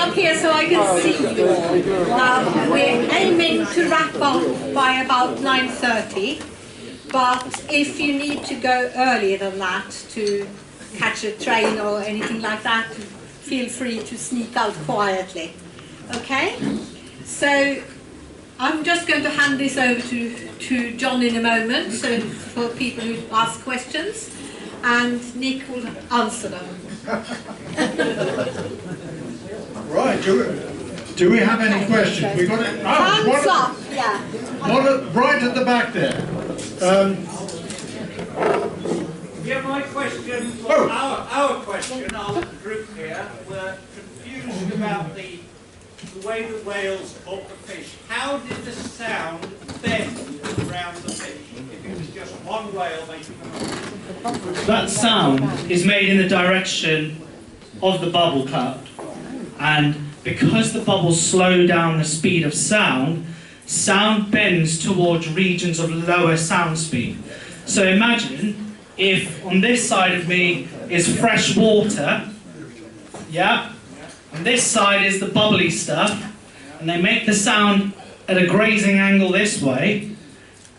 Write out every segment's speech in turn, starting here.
up here so I can see you all. We're aiming to wrap up by about 9:30, but if you need to go earlier than that to catch a train or anything like that, feel free to sneak out quietly. Okay? So I'm just going to hand this over to John in a moment, so for people who ask questions, and Nick will answer them. Right, do we have any questions? We've got it. Hands up, yeah. Right at the back there. Yeah, my question, Oh. our question, our group here, were confused about the way the whales caught the fish. How did the sound bend around the fish if it was just one whale making the noise? That sound is made in the direction of the bubble cloud, and because the bubbles slow down the speed of sound, sound bends towards regions of lower sound speed. So imagine if on this side of me is fresh water, yeah, and this side is the bubbly stuff, and they make the sound at a grazing angle this way.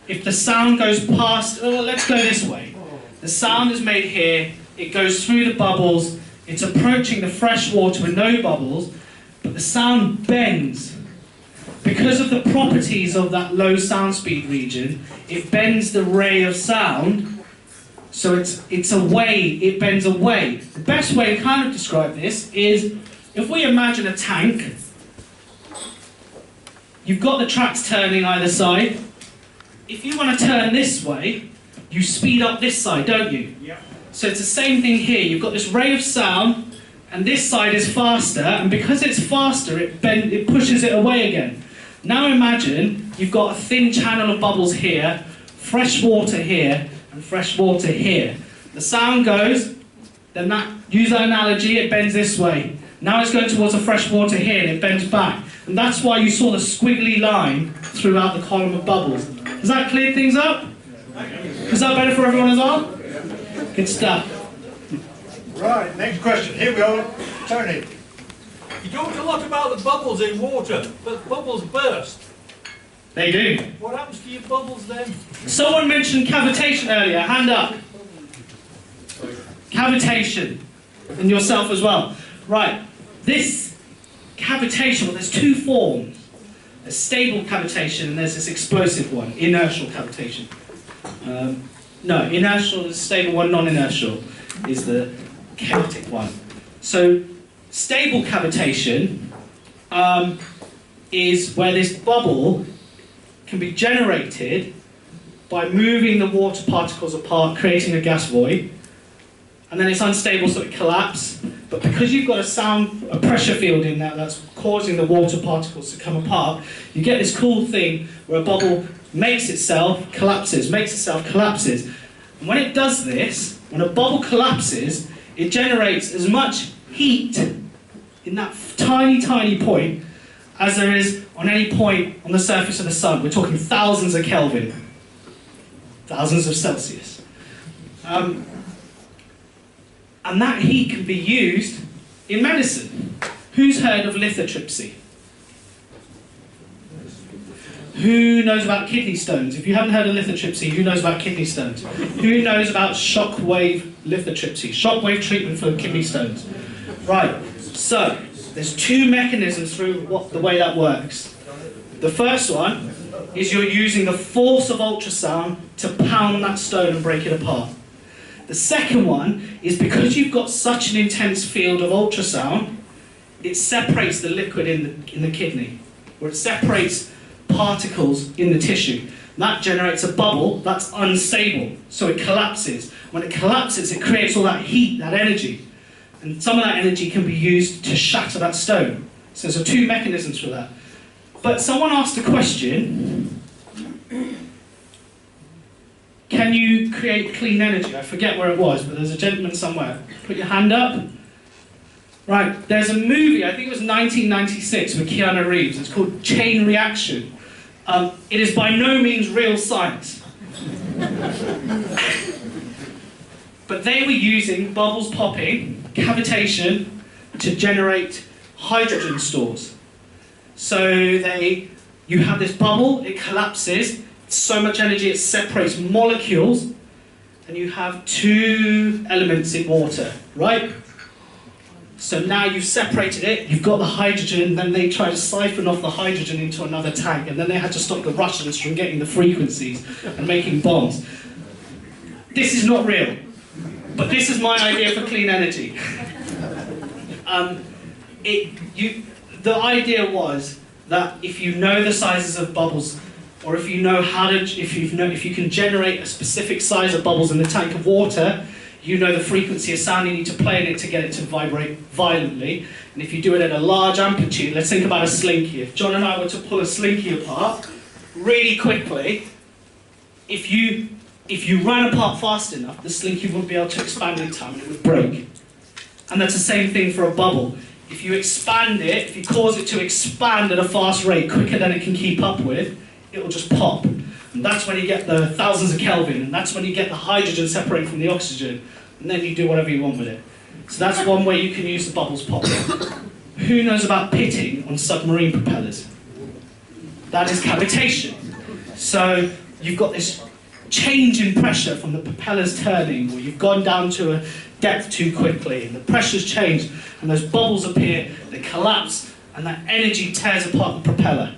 If the sound goes past, let's go this way. The sound is made here, it goes through the bubbles, it's approaching the fresh water with no bubbles, but the sound bends. Because of the properties of that low sound speed region, it bends the ray of sound, so it's away, it bends away. The best way to kind of describe this is, if we imagine a tank, you've got the tracks turning either side. If you want to turn this way, you speed up this side, don't you? Yeah. So it's the same thing here. You've got this ray of sound, and this side is faster, and because it's faster, it pushes it away again. Now imagine you've got a thin channel of bubbles here, fresh water here, and fresh water here. The sound goes, then use that analogy, it bends this way. Now it's going towards the fresh water here, and it bends back. And that's why you saw the squiggly line throughout the column of bubbles. Does that clear things up? Is that better for everyone as well? Good stuff. Right, next question. Here we are. Tony. You talked a lot about the bubbles in water, but bubbles burst. They do. What happens to your bubbles then? Someone mentioned cavitation earlier. Hand up. Cavitation. And yourself as well. Right. This cavitation, well, there's two forms. There's stable cavitation and there's this explosive one, inertial cavitation. No, inertial is a stable one, non-inertial is the chaotic one. So, stable cavitation is where this bubble can be generated by moving the water particles apart, creating a gas void, and then it's unstable so it collapses. But because you've got a pressure field in that that's causing the water particles to come apart, you get this cool thing where a bubble makes itself, collapses, makes itself, collapses. And when it does this, when a bubble collapses, it generates as much heat in that tiny, tiny point as there is on any point on the surface of the sun. We're talking thousands of Kelvin, thousands of Celsius. And that heat can be used in medicine. Who's heard of lithotripsy? Who knows about kidney stones? If you haven't heard of lithotripsy, who knows about kidney stones? Who knows about shockwave lithotripsy? Shockwave treatment for kidney stones. Right, so there's two mechanisms through the way that works. The first one is you're using the force of ultrasound to pound that stone and break it apart. The second one is because you've got such an intense field of ultrasound, it separates the liquid in the kidney, or it separates particles in the tissue. That generates a bubble that's unstable, so it collapses. When it collapses, it creates all that heat, that energy, and some of that energy can be used to shatter that stone. So there's two mechanisms for that. But someone asked a question, can you create clean energy? I forget where it was, but there's a gentleman somewhere. Put your hand up. Right, there's a movie, I think it was 1996 with Keanu Reeves. It's called Chain Reaction. It is by no means real science. But they were using bubbles popping, cavitation, to generate hydrogen stores. So you have this bubble, it collapses, so much energy it separates molecules, and you have two elements in water, right? So now you've separated it, you've got the hydrogen, then they try to siphon off the hydrogen into another tank, and then they had to stop the Russians from getting the frequencies and making bombs. This is not real, but this is my idea for clean energy. The idea was that if you know the sizes of bubbles, or if you know if you can generate a specific size of bubbles in the tank of water, you know the frequency of sound you need to play in it to get it to vibrate violently. And if you do it at a large amplitude, let's think about a slinky. If John and I were to pull a slinky apart really quickly, if you ran apart fast enough, the slinky wouldn't be able to expand in time and it would break. And that's the same thing for a bubble. If you expand it, if you cause it to expand at a fast rate, quicker than it can keep up with, it will just pop. And that's when you get the thousands of Kelvin, and that's when you get the hydrogen separating from the oxygen, and then you do whatever you want with it. So that's one way you can use the bubbles popping. Who knows about pitting on submarine propellers? That is cavitation. So you've got this change in pressure from the propellers turning, or you've gone down to a depth too quickly, and the pressure's changed, and those bubbles appear, they collapse, and that energy tears apart the propeller.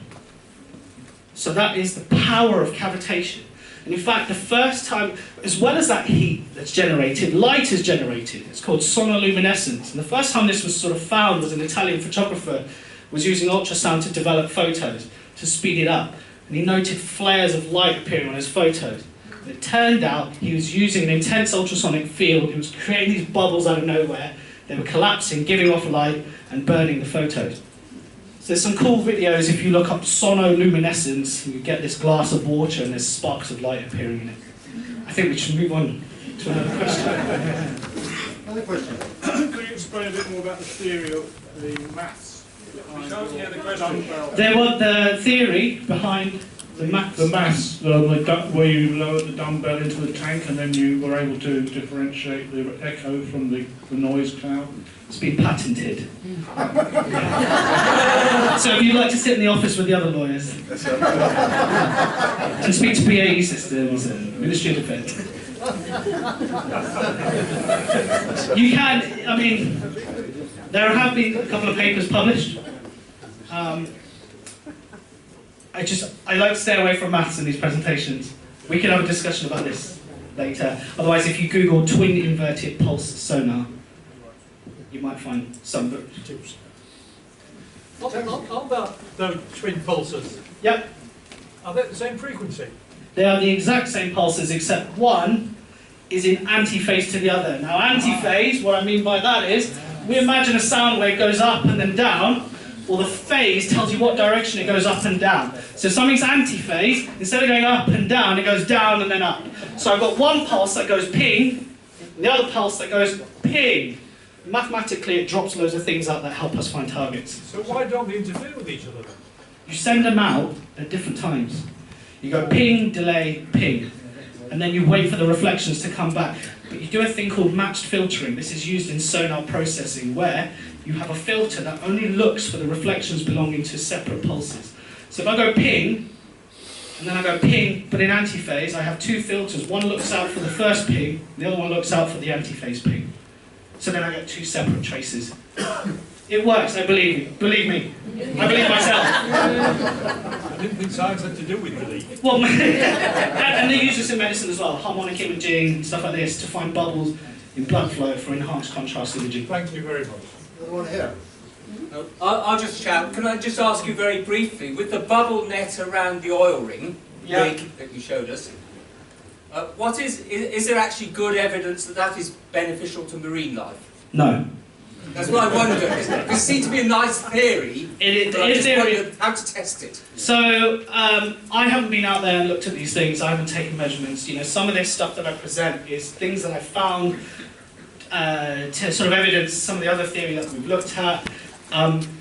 So that is the power of cavitation. And in fact, the first time, as well as that heat that's generated, light is generated. It's called sonoluminescence. And the first time this was sort of found was an Italian photographer was using ultrasound to develop photos, to speed it up. And he noted flares of light appearing on his photos. And it turned out he was using an intense ultrasonic field. He was creating these bubbles out of nowhere. They were collapsing, giving off light, and burning the photos. So there's some cool videos. If you look up sonoluminescence, you get this glass of water and there's sparks of light appearing in it. I think we should move on to another question. Another question. Could you explain a bit more about the theory of the maths behind the dumbbell? There was the theory behind the maths. The maths, where you lowered the dumbbell into the tank and then you were able to differentiate the echo from the noise cloud. It's been patented. So if you'd like to sit in the office with the other lawyers and speak to BAE Systems and Ministry of Defence. You can, I mean, there have been a couple of papers published. I like to stay away from maths in these presentations. We can have a discussion about this later. Otherwise, if you Google twin inverted pulse sonar, you might find some tips. How about those twin pulsars? Yep. Are they the same frequency? They are the exact same pulses, except one is in antiphase to the other. Now, antiphase, what I mean by that is, we imagine a sound wave goes up and then down. Well, the phase tells you what direction it goes up and down. So if something's antiphase, instead of going up and down, it goes down and then up. So I've got one pulse that goes ping, and the other pulse that goes ping. Mathematically, it drops loads of things out that help us find targets. So why don't they interfere with each other then? You send them out at different times. You go ping, delay, ping. And then you wait for the reflections to come back. But you do a thing called matched filtering. This is used in sonar processing, where you have a filter that only looks for the reflections belonging to separate pulses. So if I go ping, and then I go ping, but in antiphase, I have two filters. One looks out for the first ping, the other one looks out for the antiphase ping. So then I get two separate traces. It works, I believe you. Believe me. I believe myself. I didn't think science had to do with belief. Well, and they use this in medicine as well, harmonic imaging, stuff like this, to find bubbles in blood flow for enhanced contrast imaging. Thank you very much. Another one here. I'll just shout. Can I just ask you very briefly, with the bubble net around the oil ring rig that you showed us, is there actually good evidence that that is beneficial to marine life? No. That's what I wondered. It seemed to be a nice theory, but I just wondered how to test it. So, I haven't been out there and looked at these things, I haven't taken measurements. You know, some of this stuff that I present is things that I found to sort of evidence some of the other theory that we've looked at.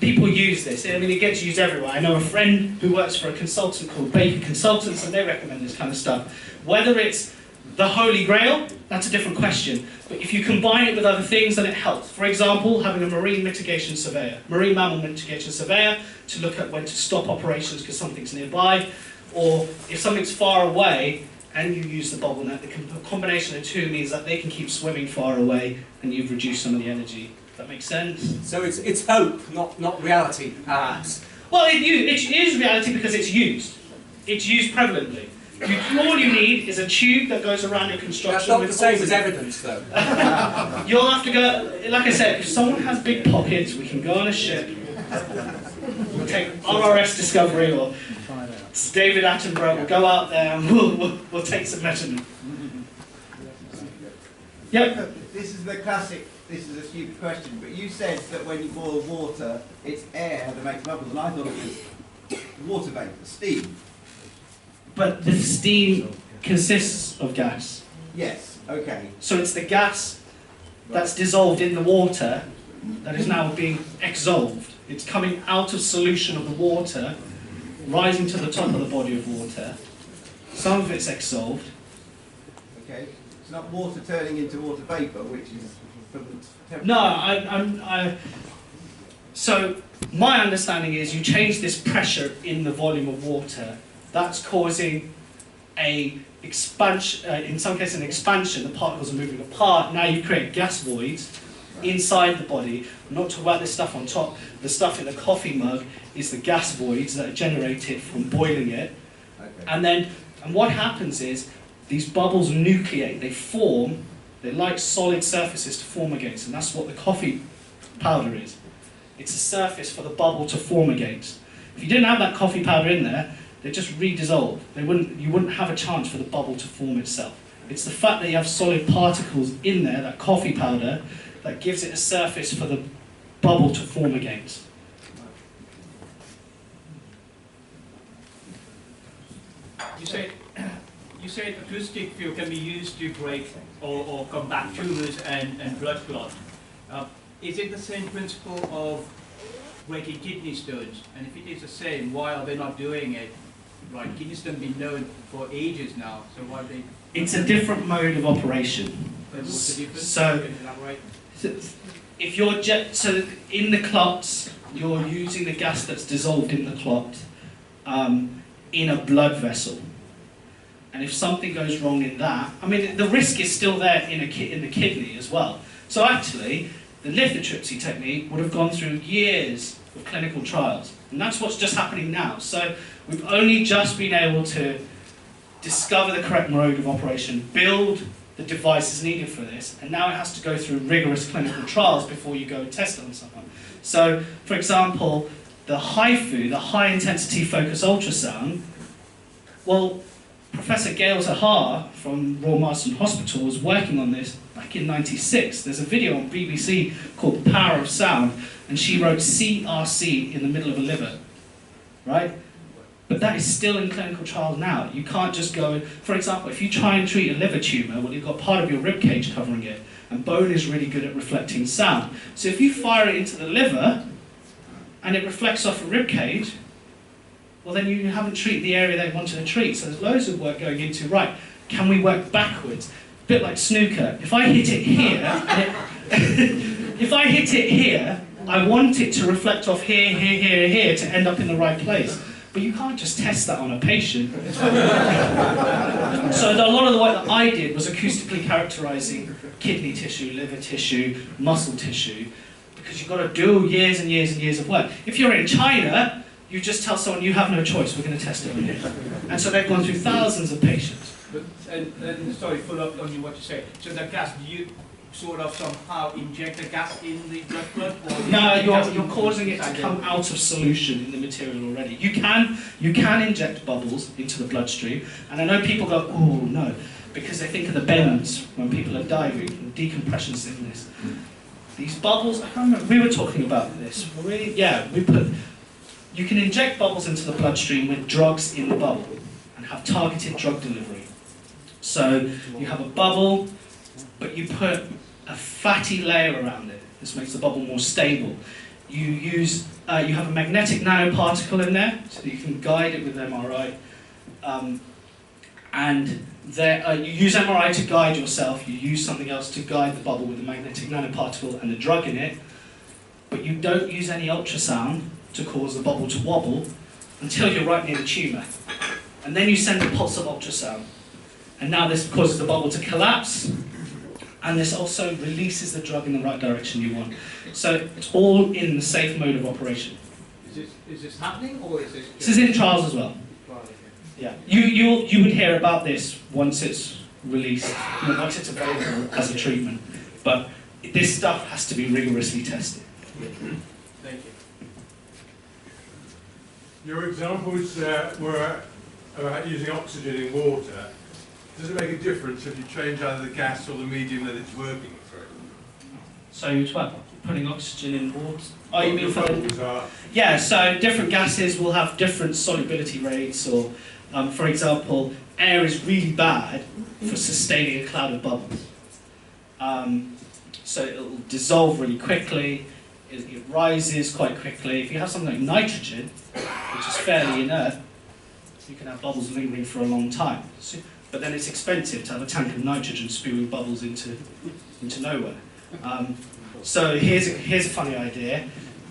People use this. I mean, it gets used everywhere. I know a friend who works for a consultant called Baker Consultants, and they recommend this kind of stuff. Whether it's The Holy Grail, that's a different question. But if you combine it with other things, then it helps. For example, having a marine mitigation surveyor, marine mammal mitigation surveyor, to look at when to stop operations because something's nearby, or if something's far away and you use the bubble net, the combination of the two means that they can keep swimming far away and you've reduced some of the energy. Does that make sense? So it's hope, not reality, perhaps. Well, it is reality because it's used. It's used prevalently. All you need is a tube that goes around your construction. That's not the same as evidence, though. You'll have to go, like I said, if someone has big pockets, we can go on a ship. We'll take RRS Discovery or David Attenborough, we'll go out there and we'll take some measurement. Yep. This is the classic, this is a stupid question, but you said that when you boil water, it's air that makes bubbles, and I thought it was water vapour, steam. But the steam consists of gas. Yes, okay. So it's the gas that's dissolved in the water that is now being exsolved. It's coming out of solution of the water, rising to the top of the body of water. Some of it's exsolved. Okay. It's not water turning into water vapour, which is from the temperature. No, so my understanding is you change this pressure in the volume of water. That's causing a expansion, in some cases an expansion, the particles are moving apart. Now you create gas voids inside the body. I'm not talking about this stuff on top. The stuff in the coffee mug is the gas voids that are generated from boiling it. Okay. And what happens is these bubbles nucleate, they form, they like solid surfaces to form against, and that's what the coffee powder is. It's a surface for the bubble to form against. If you didn't have that coffee powder in there, they just redissolve. You wouldn't have a chance for the bubble to form itself. It's the fact that you have solid particles in there, that coffee powder, that gives it a surface for the bubble to form against. You say acoustic field can be used to break or combat tumours and blood clot. Is it the same principle of breaking kidney stones? And if it is the same, why are they not doing it? Right, kidney stones have been known for ages now, so why are they... It's a different mode of operation. What's the difference? So, Can you elaborate? if you're so in the clots, you're using the gas that's dissolved in the clot in a blood vessel. And if something goes wrong in that, I mean, the risk is still there in the kidney as well. So actually, the lithotripsy technique would have gone through years of clinical trials. And that's what's just happening now. So we've only just been able to discover the correct mode of operation, build the devices needed for this, and now it has to go through rigorous clinical trials before you go and test it on someone. So, for example, the HIFU, the high intensity focus ultrasound, well, Professor Gail Zahar from Royal Marsden Hospital was working on this back in '96. There's a video on BBC called Power of Sound, and she wrote CRC in the middle of a liver, right? But that is still in clinical trials now. You can't just go, for example, if you try and treat a liver tumour, well, you've got part of your rib cage covering it, and bone is really good at reflecting sound. So if you fire it into the liver, and it reflects off a rib cage, well then you haven't treated the area they wanted to treat. So there's loads of work going into, right, can we work backwards? A bit like snooker. If I hit it here, if I hit it here, I want it to reflect off here, here, here, here to end up in the right place. But you can't just test that on a patient. So a lot of the work that I did was acoustically characterising kidney tissue, liver tissue, muscle tissue, because you've got to do years and years and years of work. If you're in China, you just tell someone you have no choice, we're going to test it on you. And so they've gone through thousands of patients. But, and sorry, follow up on what you say. So the gas, do you sort of somehow inject the gas in the blood clot? No, you're causing it to come out of solution in the material already. You can inject bubbles into the bloodstream, and I know people go, oh no, because they think of the bends when people are diving, decompression sickness. These bubbles, I can't remember, we were talking about this. You can inject bubbles into the bloodstream with drugs in the bubble and have targeted drug delivery. So you have a bubble, but you put a fatty layer around it. This makes the bubble more stable. You have a magnetic nanoparticle in there, so that you can guide it with MRI. And you use MRI to guide yourself, you use something else to guide the bubble with a magnetic nanoparticle and the drug in it, but you don't use any ultrasound to cause the bubble to wobble until you're right near the tumour. And then you send a pulse of ultrasound. And now this causes the bubble to collapse, and this also releases the drug in the right direction you want. So it's all in the safe mode of operation. Is this happening, or is this... This is in trials as well. Yeah, you would hear about this once it's released, once it's available as a treatment. But this stuff has to be rigorously tested. Thank you. Your examples were about using oxygen in water. Does it make a difference if you change either the gas or the medium that it's working through? So you're putting oxygen in water? Oh, you mean for bubbles are? Yeah, so different gases will have different solubility rates, or for example, air is really bad for sustaining a cloud of bubbles. So it'll dissolve really quickly, it rises quite quickly. If you have something like nitrogen, which is fairly inert, you can have bubbles lingering for a long time. But then it's expensive to have a tank of nitrogen spewing bubbles into nowhere. So here's a funny idea.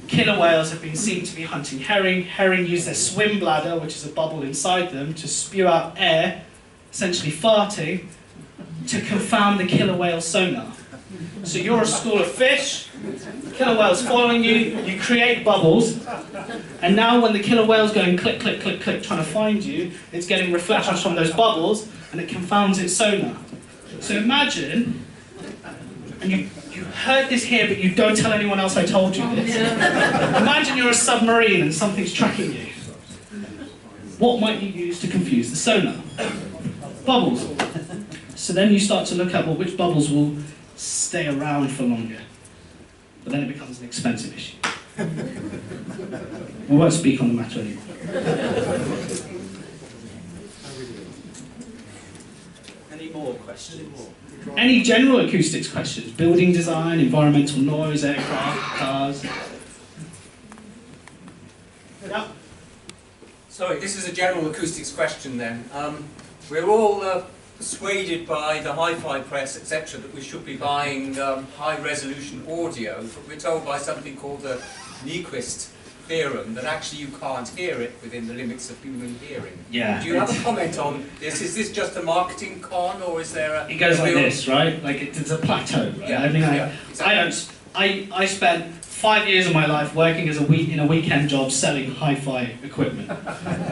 Killer whales have been seen to be hunting herring. Herring use their swim bladder, which is a bubble inside them, to spew out air, essentially farting, to confound the killer whale sonar. So you're a school of fish, killer whale's following you, you create bubbles, and now when the killer whale's going click, click, click, click, trying to find you, it's getting reflections from those bubbles, and it confounds its sonar. So imagine, and you heard this here, but you don't tell anyone else I told you this. Imagine you're a submarine and something's tracking you. What might you use to confuse the sonar? Bubbles. So then you start to look at, well, which bubbles will stay around for longer? But then it becomes an expensive issue. We won't speak on the matter anymore. Any more questions? Any general acoustics questions? Building design, environmental noise, aircraft, cars? Yeah. Sorry, this is a general acoustics question then. We're all persuaded by the hi-fi press, etc., that we should be buying high-resolution audio, but we're told by something called the Nyquist theorem that actually you can't hear it within the limits of human hearing. Yeah. Do you have a comment on this? Is this just a marketing con, or is there a... It goes like this, right? Like it's a plateau, right? Yeah, I mean, exactly. I spent 5 years of my life working as in a weekend job selling hi-fi equipment.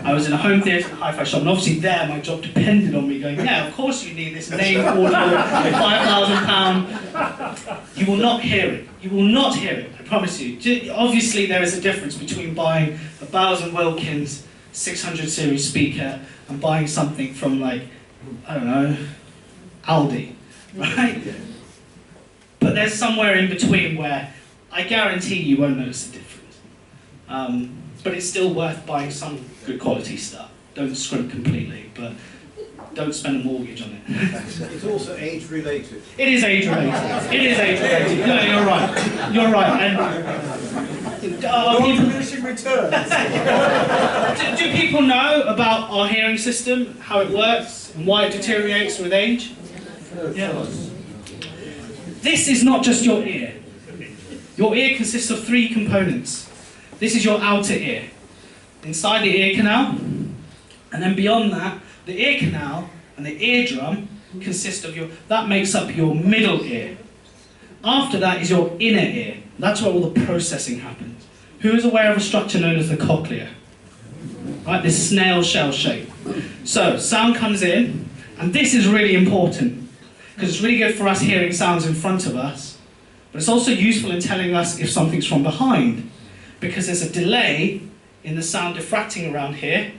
I was in a home theatre and hi-fi shop, and obviously there my job depended on me going, yeah, of course you need this name audio, £5,000. You will not hear it. You will not hear it, I promise you. Obviously there is a difference between buying a Bowers & Wilkins 600 series speaker and buying something from, like, I don't know, Aldi, right? But there's somewhere in between where I guarantee you won't notice the difference. But it's still worth buying some good quality stuff. Don't scrimp completely, but don't spend a mortgage on it. It's also age related. It is age related. It is age related. No, you're right. You're right. And Diminishing returns. do people know about our hearing system, how it works, and why it deteriorates with age? Yeah. This is not just your ear. Your ear consists of 3 components. This is your outer ear. Inside the ear canal, and then beyond that, the ear canal and the eardrum consist of that makes up your middle ear. After that is your inner ear. That's where all the processing happens. Who is aware of a structure known as the cochlea? Right, this snail shell shape. So, sound comes in, and this is really important, because it's really good for us hearing sounds in front of us, but it's also useful in telling us if something's from behind, because there's a delay in the sound diffracting around here.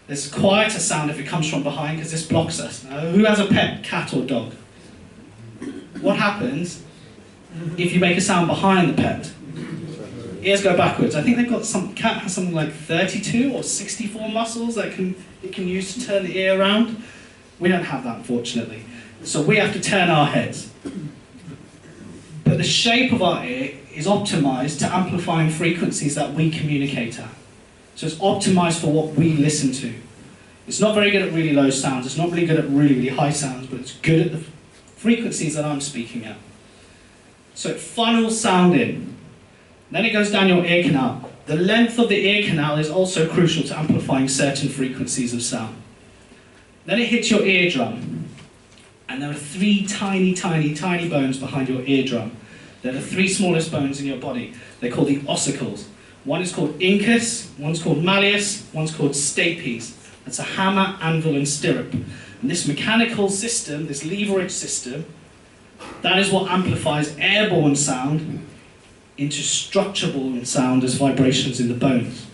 There's a quieter sound if it comes from behind, because this blocks us. Now, who has a pet, cat or dog? What happens if you make a sound behind the pet? Ears go backwards. I think they've got cat has something like 32 or 64 muscles that it can use to turn the ear around. We don't have that, unfortunately. So we have to turn our heads. But the shape of our ear is optimized to amplifying frequencies that we communicate at. So it's optimized for what we listen to. It's not very good at really low sounds, it's not really good at really, really high sounds, but it's good at the frequencies that I'm speaking at. So it funnels sound in. Then it goes down your ear canal. The length of the ear canal is also crucial to amplifying certain frequencies of sound. Then it hits your eardrum. And there are 3 tiny, tiny, tiny bones behind your eardrum. They're the 3 smallest bones in your body. They're called the ossicles. One is called incus, one's called malleus, one's called stapes. That's a hammer, anvil, and stirrup. And this mechanical system, this leverage system, that is what amplifies airborne sound into structurable sound as vibrations in the bones.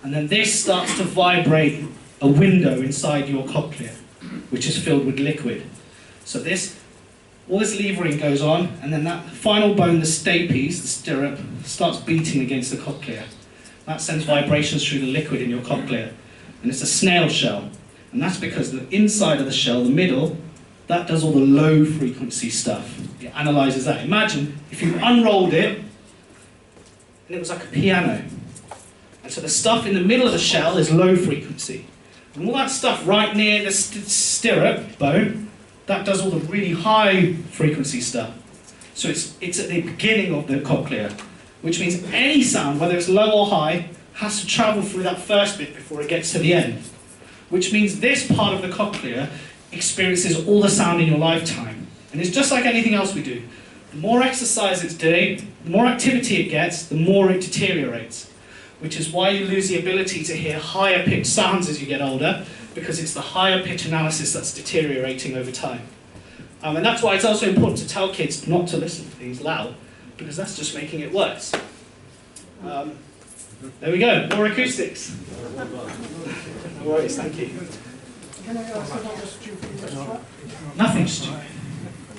And then this starts to vibrate a window inside your cochlea, which is filled with liquid. So all this levering goes on, and then that final bone, the stapes, the stirrup, starts beating against the cochlea. That sends vibrations through the liquid in your cochlea. And it's a snail shell. And that's because the inside of the shell, the middle, that does all the low frequency stuff. It analyzes that. Imagine if you unrolled it, and it was like a piano. And so the stuff in the middle of the shell is low frequency. And all that stuff right near the stirrup bone, that does all the really high frequency stuff. So it's at the beginning of the cochlea, which means any sound, whether it's low or high, has to travel through that first bit before it gets to the end. Which means this part of the cochlea experiences all the sound in your lifetime. And it's just like anything else we do. The more exercise it's doing, the more activity it gets, the more it deteriorates. Which is why you lose the ability to hear higher pitched sounds as you get older, because it's the higher pitch analysis that's deteriorating over time. And that's why it's also important to tell kids not to listen to things loud, because that's just making it worse. There we go, more acoustics. No worries, thank you. Can I ask about the stupid restaurant? Nothing stupid.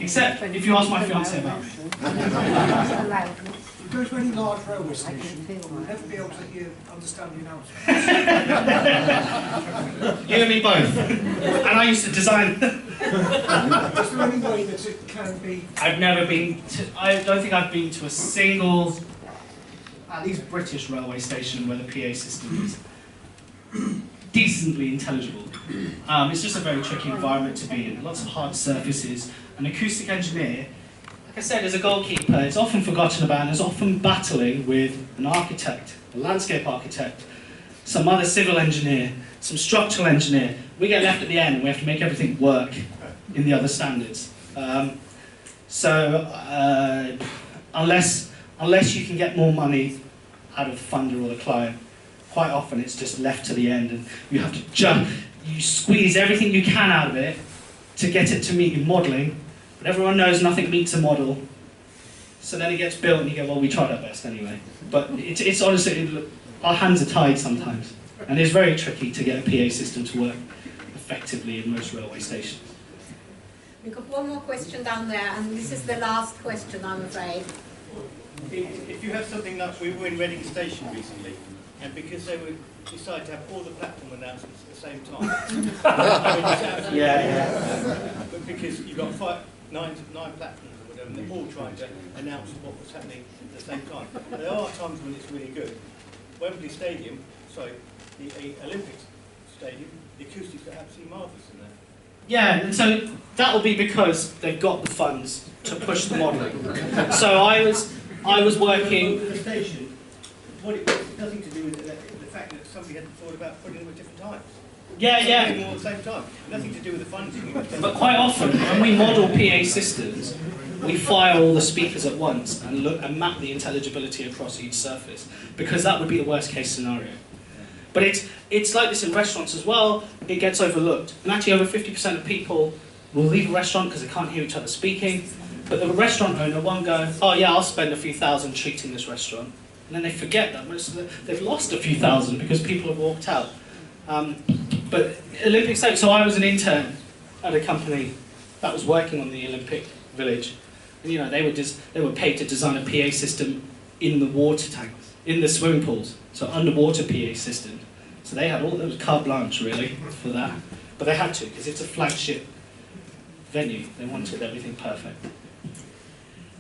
Except if you ask my fiancée about it. If you go to any large railway station, you'll never be able to understand the announcement. You and me both. And I used to design. Is there any way that it can be? I've never been to, I don't think I've been to a single, at least British railway station where the PA system is decently intelligible. It's just a very tricky environment to be in. Lots of hard surfaces. An acoustic engineer, like I said, is a goalkeeper. It's often forgotten about and is often battling with an architect, a landscape architect, some other civil engineer, some structural engineer. We get left at the end and we have to make everything work in the other standards. Unless you can get more money out of the funder or the client, quite often it's just left to the end and you have to you squeeze everything you can out of it to get it to meet your modelling, but everyone knows nothing meets a model. So then it gets built and you go, well, we tried our best anyway. But it's honestly, our hands are tied sometimes. And it's very tricky to get a PA system to work effectively in most railway stations. We've got one more question down there, and this is the last question, I'm afraid. If you have something like we were in Reading Station recently, and because they would decide to have all the platform announcements at the same time. Yeah. But because you've got nine platforms or whatever, and they're all trying to announce what was happening at the same time. There are times when it's really good. Wembley Stadium, sorry, the Olympics Stadium, the acoustics are absolutely marvellous in there. Yeah, and so that will be because they've got the funds to push the modelling. So I was working. The station, what it was, nothing to do with the fact that somebody hadn't thought about putting them at different times. Yeah. Putting them all at the same time. Nothing to do with the funding. But quite often, when we model PA systems, we fire all the speakers at once and look and map the intelligibility across each surface, because that would be the worst case scenario. But it's like this in restaurants as well. It gets overlooked, and actually over 50% of people will leave a restaurant because they can't hear each other speaking. But the restaurant owner won't go, oh yeah, I'll spend a few thousand treating this restaurant, and then they forget that they've lost a few thousand because people have walked out. But Olympic Stadium. So I was an intern at a company that was working on the Olympic Village, and they were paid to design a PA system in the water tanks, in the swimming pools, so underwater PA system. So they had it was carte blanche really for that, but they had to because it's a flagship venue. They wanted everything perfect.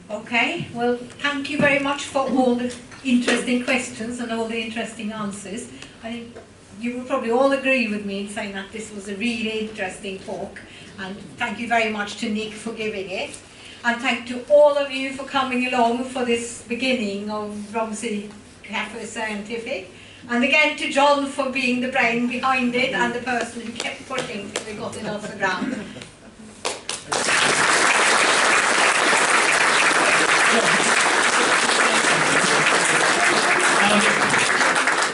Okay, well, thank you very much for all the interesting questions and all the interesting answers. I think you will probably all agree with me in saying that this was a really interesting talk, and thank you very much to Nick for giving it, and thank to all of you for coming along for this beginning of Romsey Cafe Scientific, and again to John for being the brain behind it and the person who kept pushing till we got it off the ground.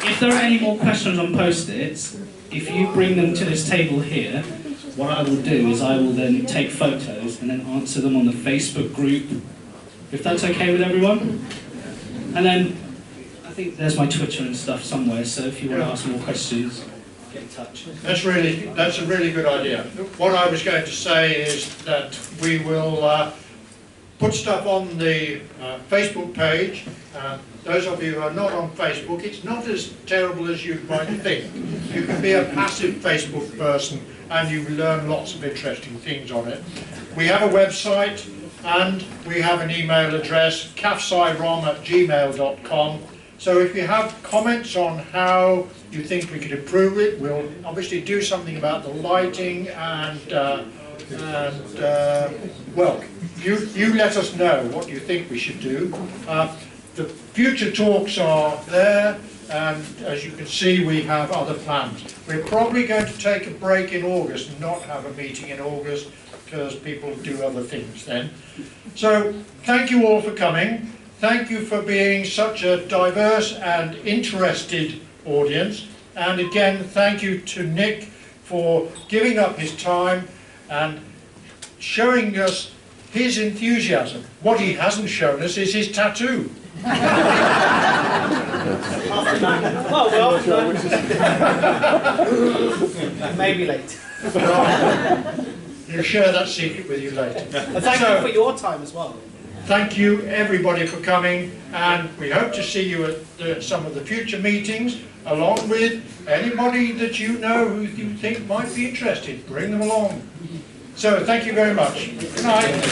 If there are any more questions on Post-its, if you bring them to this table here, what I will do is I will then take photos and then answer them on the Facebook group, if that's okay with everyone. And then I think there's my Twitter and stuff somewhere, so if you want to ask more questions, get in touch. That's a really good idea. What I was going to say is that we will put stuff on the Facebook page. Those of you who are not on Facebook, it's not as terrible as you might think. You can be a passive Facebook person and you learn lots of interesting things on it. We have a website and we have an email address, cafscirom@gmail.com. So if you have comments on how you think we could improve it, we'll obviously do something about the lighting and well, you let us know what you think we should do. The future talks are there, and as you can see, we have other plans. We're probably going to take a break in August and not have a meeting in August because people do other things then. So, thank you all for coming. Thank you for being such a diverse and interested audience. And again, thank you to Nick for giving up his time and showing us his enthusiasm. What he hasn't shown us is his tattoo. Well, maybe late. You'll share that secret with you later. And thank you for your time as well. Thank you everybody for coming, and we hope to see you at some of the future meetings, along with anybody that you know who you think might be interested. Bring them along. So thank you very much. Good night.